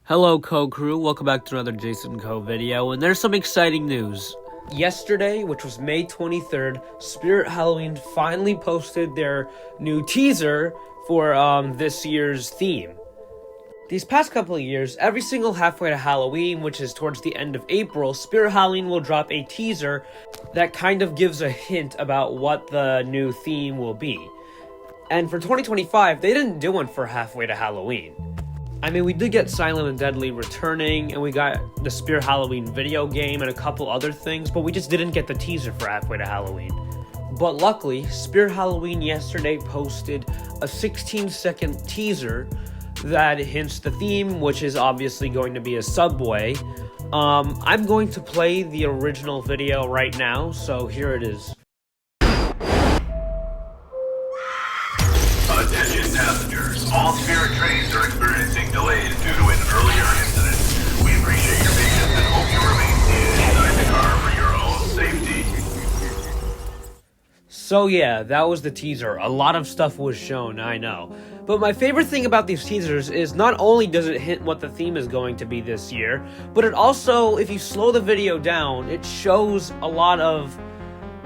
Hello Co-Crew, welcome back to another Jason Co video, and there's some exciting news. Yesterday, which was May 23rd, Spirit Halloween finally posted their new teaser for this year's theme. These past couple of years, every single halfway to Halloween, which is towards the end of April, Spirit Halloween will drop a teaser that kind of gives a hint about what the new theme will be. And for 2025, they didn't do one for halfway to Halloween. I mean, we did get Silent and Deadly returning, and we got the Spirit Halloween video game and a couple other things, but we just didn't get the teaser for halfway to Halloween. But luckily, Spirit Halloween yesterday posted a 16-second teaser that hints the theme, which is obviously going to be a subway. I'm going to play the original video right now, so here it is. Attention passengers, all Spirit trains are experiencing delays due to an earlier incident. We appreciate your patience and hope you remain seated inside the car for your own safety. So yeah, that was the teaser. A lot of stuff was shown, I know. But my favorite thing about these teasers is not only does it hint what the theme is going to be this year, but it also, if you slow the video down, it shows a lot of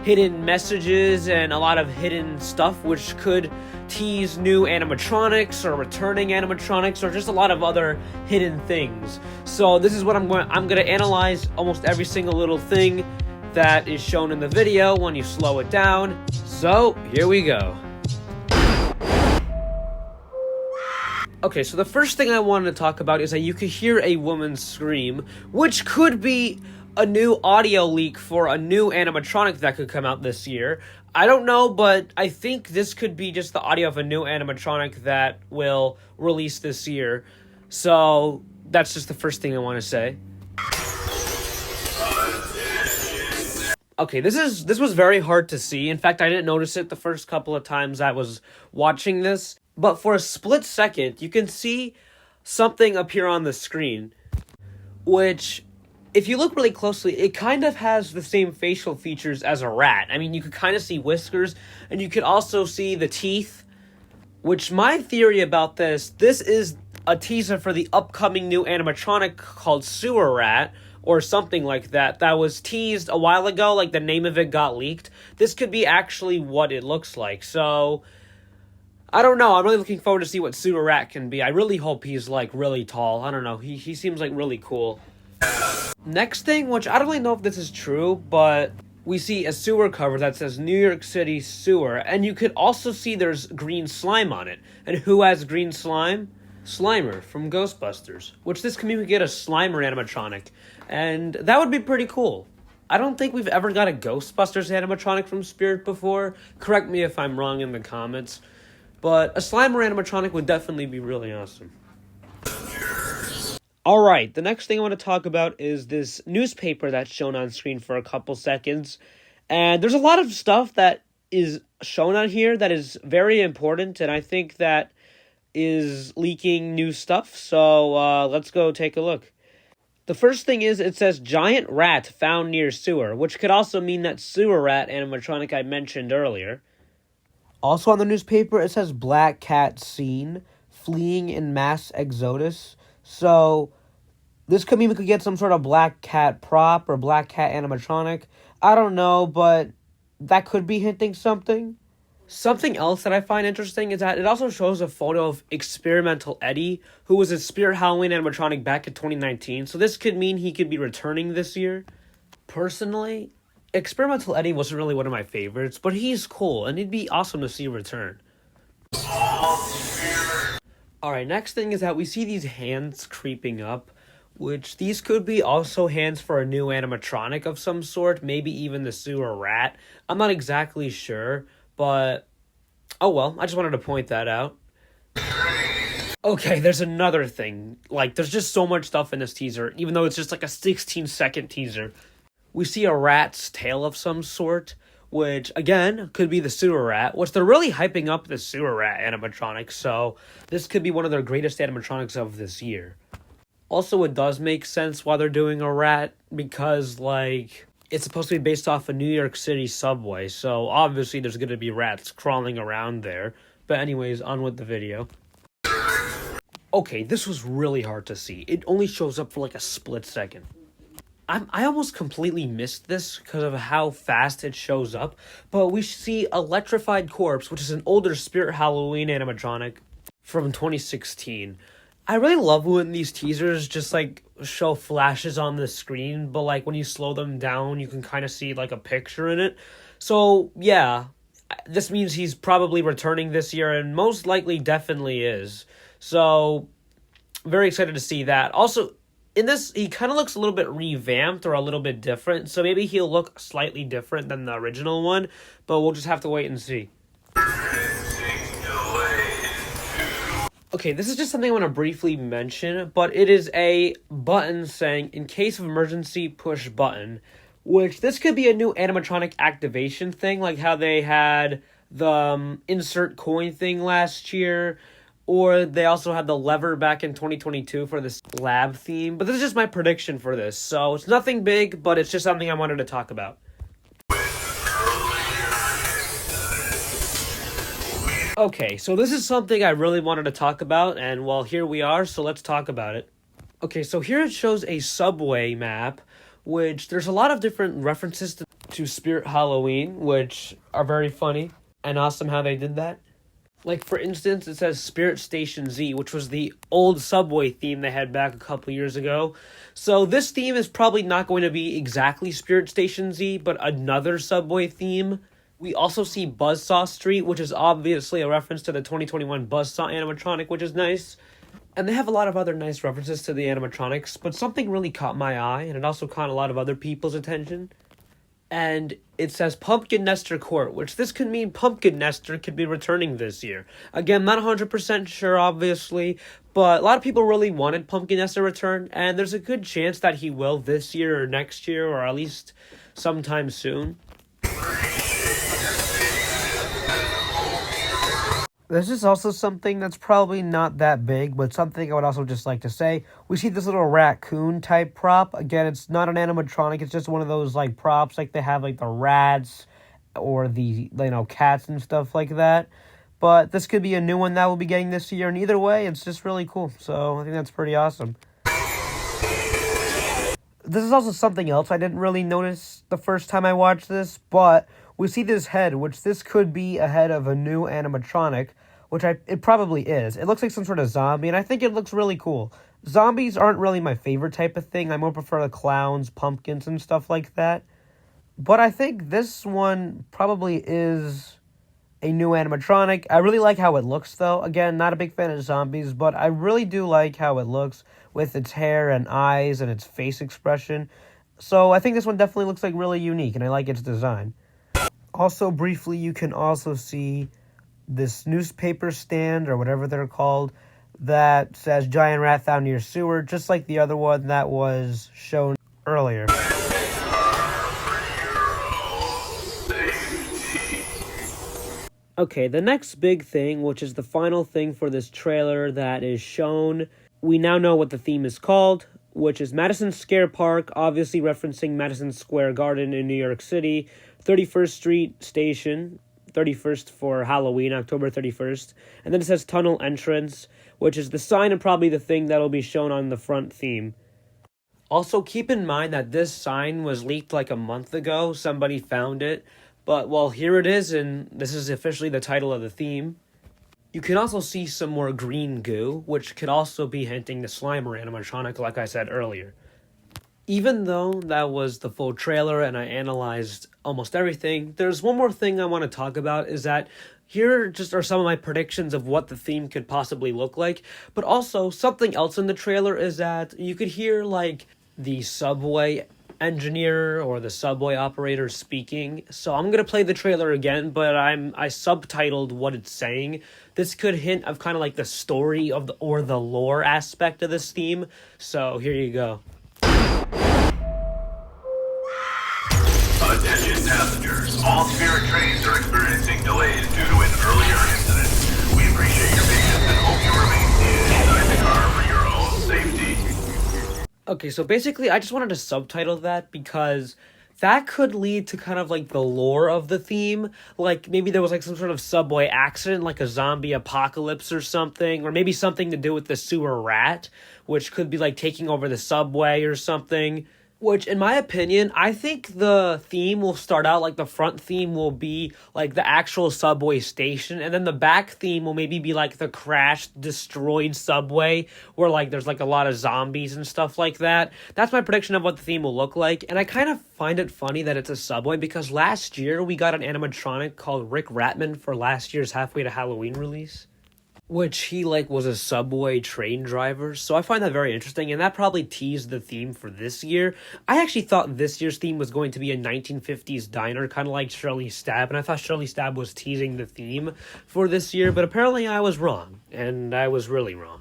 hidden messages and a lot of hidden stuff which could tease new animatronics or returning animatronics or just a lot of other hidden things. So this is what I'm going to analyze almost every single little thing that is shown in the video when you slow it down. So here we go. Okay, so the first thing I wanted to talk about is that you could hear a woman scream, which could be a new audio leak for a new animatronic that could come out this year. I don't know, but I think this could be just the audio of a new animatronic that will release this year. So that's just the first thing I want to say. Okay, this was very hard to see. In fact, I didn't notice it the first couple of times I was watching this. But for a split second, you can see something appear on the screen, which, if you look really closely, it kind of has the same facial features as a rat. I mean, you could kind of see whiskers, and you could also see the teeth, which my theory about this is a teaser for the upcoming new animatronic called Sewer Rat, or something like that was teased a while ago, like the name of it got leaked. This could be actually what it looks like, so I don't know. I'm really looking forward to see what Sewer Rat can be. I really hope he's, like, really tall. I don't know. He seems, like, really cool. Next thing, which I don't really know if this is true, but we see a sewer cover that says New York City Sewer, and you could also see there's green slime on it. And who has green slime? Slimer from Ghostbusters, which this can maybe get a Slimer animatronic, and that would be pretty cool. I don't think we've ever got a Ghostbusters animatronic from Spirit before. Correct me if I'm wrong in the comments, but a Slimer animatronic would definitely be really awesome. Alright, the next thing I want to talk about is this newspaper that's shown on screen for a couple seconds. And there's a lot of stuff that is shown on here that is very important, and I think that is leaking new stuff. So let's go take a look. The first thing is, it says giant rat found near sewer, which could also mean that Sewer Rat animatronic I mentioned earlier. Also on the newspaper, it says black cat seen fleeing in mass exodus. So this could mean we could get some sort of black cat prop or black cat animatronic. I don't know, but that could be hinting something. Something else that I find interesting is that it also shows a photo of Experimental Eddie, who was a Spirit Halloween animatronic back in 2019. So this could mean he could be returning this year. Personally, Experimental Eddie wasn't really one of my favorites, but he's cool, and it'd be awesome to see return. Alright, next thing is that we see these hands creeping up, which these could be also hands for a new animatronic of some sort, maybe even the Sewer Rat. I'm not exactly sure, but oh well, I just wanted to point that out. Okay, there's another thing. Like, there's just so much stuff in this teaser, even though it's just like a 16-second teaser. We see a rat's tail of some sort, which, again, could be the Sewer Rat, which they're really hyping up the Sewer Rat animatronic, so this could be one of their greatest animatronics of this year. Also, it does make sense why they're doing a rat, because, like, it's supposed to be based off a New York City subway, so obviously there's going to be rats crawling around there. But anyways, on with the video. Okay, this was really hard to see. It only shows up for like a split second. I almost completely missed this because of how fast it shows up, but we see Electrified Corpse, which is an older Spirit Halloween animatronic from 2016. I really love when these teasers just like show flashes on the screen, but like when you slow them down, you can kind of see like a picture in it. So yeah, this means he's probably returning this year, and most likely definitely is. So very excited to see that. Also, in this, he kind of looks a little bit revamped or a little bit different, so maybe he'll look slightly different than the original one, but we'll just have to wait and see. Okay, this is just something I want to briefly mention, but it is a button saying, in case of emergency, push button, which this could be a new animatronic activation thing, like how they had the insert coin thing last year, or they also had the lever back in 2022 for this lab theme. But this is just my prediction for this. So it's nothing big, but it's just something I wanted to talk about. Okay, so this is something I really wanted to talk about, and well, here we are, so let's talk about it. Okay, so here it shows a subway map, which there's a lot of different references to Spirit Halloween, which are very funny and awesome how they did that. Like, for instance, it says Spirit Station Z, which was the old subway theme they had back a couple years ago. So this theme is probably not going to be exactly Spirit Station Z, but another subway theme. We also see Buzzsaw Street, which is obviously a reference to the 2021 Buzzsaw animatronic, which is nice. And they have a lot of other nice references to the animatronics, but something really caught my eye, and it also caught a lot of other people's attention. And it says Pumpkin Nester Court, which this could mean Pumpkin Nester could be returning this year. Again, not 100% sure, obviously, but a lot of people really wanted Pumpkin Nester return, and there's a good chance that he will this year or next year, or at least sometime soon. This is also something that's probably not that big, but something I would also just like to say. We see this little raccoon type prop. Again, it's not an animatronic. It's just one of those like props like they have like the rats or the cats and stuff like that. But this could be a new one that we'll be getting this year. And either way, it's just really cool. So I think that's pretty awesome. This is also something else I didn't really notice the first time I watched this, but we see this head, which this could be a head of a new animatronic, which it probably is. It looks like some sort of zombie, and I think it looks really cool. Zombies aren't really my favorite type of thing. I more prefer the clowns, pumpkins, and stuff like that. But I think this one probably is a new animatronic. I really like how it looks, though. Again, not a big fan of zombies, but I really do like how it looks with its hair and eyes and its face expression. So I think this one definitely looks like really unique, and I like its design. Also, briefly, you can also see this newspaper stand, or whatever they're called, that says Giant Rat Found Near Sewer, just like the other one that was shown earlier. Okay, the next big thing, which is the final thing for this trailer that is shown, we now know what the theme is called, which is Madison Square Park, obviously referencing Madison Square Garden in New York City, 31st Street Station, 31st for Halloween, October 31st, and then it says Tunnel Entrance, which is the sign and probably the thing that will be shown on the front theme. Also, keep in mind that this sign was leaked like a month ago. Somebody found it, but well, here it is, and this is officially the title of the theme. You can also see some more green goo, which could also be hinting to Slimer animatronic, like I said earlier. Even though that was the full trailer and I analyzed almost everything, there's one more thing I want to talk about, is that here just are some of my predictions of what the theme could possibly look like, but also something else in the trailer is that you could hear like the subway engineer or the subway operator speaking. So I'm going to play the trailer again, but I subtitled what it's saying. This could hint of kind of like the story of the lore aspect of this theme. So here you go. Attention passengers, all Spirit trains are experiencing delays due to an earlier incident. We appreciate your patience and hope you remain inside the car for your own safety. Okay, so basically I just wanted to subtitle that because that could lead to kind of like the lore of the theme. Like maybe there was like some sort of subway accident, like a zombie apocalypse or something, or maybe something to do with the sewer rat, which could be like taking over the subway or something. Which, in my opinion, I think the theme will start out like the front theme will be like the actual subway station, and then the back theme will maybe be like the crashed, destroyed subway, where like there's like a lot of zombies and stuff like that. That's my prediction of what the theme will look like, and I kind of find it funny that it's a subway because last year we got an animatronic called Rick Ratman for last year's Halfway to Halloween release, which he like was a subway train driver. So I find that very interesting, and that probably teased the theme for this year. I actually thought this year's theme was going to be a 1950s diner, kind of like Shirley Stab, and I thought Shirley Stab was teasing the theme for this year, but apparently I was wrong, and I was really wrong.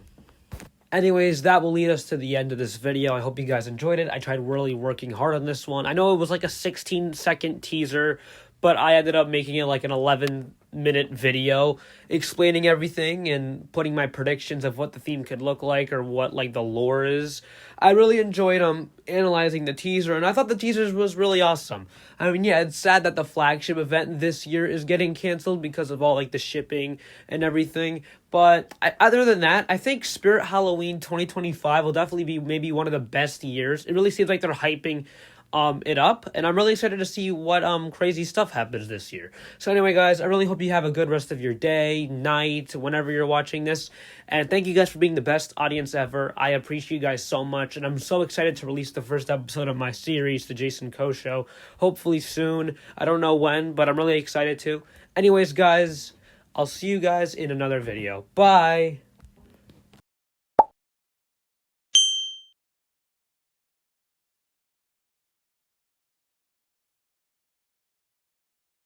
Anyways, that will lead us to the end of this video. I hope you guys enjoyed it. I tried really working hard on this one. I know it was like a 16-second teaser, but I ended up making it like an 11-minute video explaining everything and putting my predictions of what the theme could look like or what like the lore is. I really enjoyed analyzing the teaser, and I thought the teaser was really awesome. I mean, yeah, it's sad that the flagship event this year is getting canceled because of all like the shipping and everything. But other than that, I think Spirit Halloween 2025 will definitely be maybe one of the best years. It really seems like they're hyping it up, and I'm really excited to see what crazy stuff happens this year. So anyway, guys, I really hope you have a good rest of your day, night, whenever you're watching this, and thank you guys for being the best audience ever. I appreciate you guys so much, and I'm so excited to release the first episode of my series, The Jason Coe Show, hopefully soon. I don't know when, but I'm really excited to. Anyways, guys, I'll see you guys in another video. Bye!